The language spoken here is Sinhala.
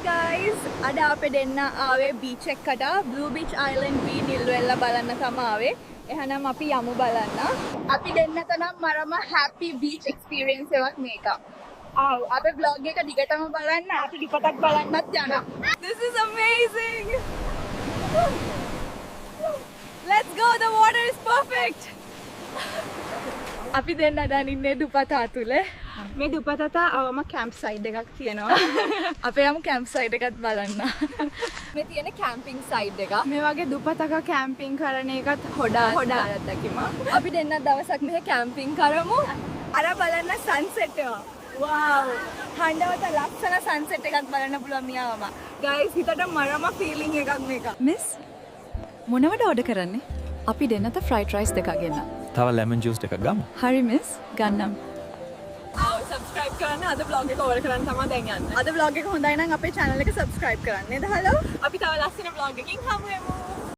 guys, අද අපේ දෙන්න ආවේ beach එකකට Blue Beach Island B නිල්වෙල්ල බලන්න තමයි ආවේ. එහෙනම් අපි යමු බලන්න. අපි දෙන්නට නම් මරම happy beach experience එකක් මේක. ආව් අපේ vlog එක දිගටම බලන්න. අපි ටිකටක් බලන්නත් යනවා. This is amazing. Let's go, the water is perfect. අපි දෙන්න දැන් ඉන්නේ දුපතා තුල. මේ දුපතට අවම කැම්ප් සයිඩ් එකක් තියෙනවා. අපි යමු කැම්ප් සයිඩ් එකත් බලන්න. මේ තියෙන කැම්පින් සයිඩ් එක. මේ වගේ දුපතක කැම්පින් කරන එකත් හොඩා අත්දැකීම. අපි දෙන්න දවසක් මෙහෙ කැම්පින් කරමු. අර බලන්න සන්සෙට් එක. wow. හඬවත ලස්සන සන්සෙට් එකක් බලන්න පුළුවන් මියාවම. guys හිතට මරම ෆීලිං එකක් මේක. මිස් මොනවද ඕඩර් කරන්නේ? අපි දෙන්නට ෆ්‍රයිඩ් රයිස් දෙකක් ගෙන්න. තව ලෙමන් ජූස් එකක් ගමු. හරි මිස් ගන්නම්. සබස්ක්‍රයිබ් කරන්න අද vlog එක ඕවර් කරන්න තමයි දැන් යන්නේ. අද vlog එක හොඳයි නම් අපේ channel එක subscribe කරන්න නේද? හලෝ. අපි තව ලස්සන vlog එකකින් හමු වෙමු.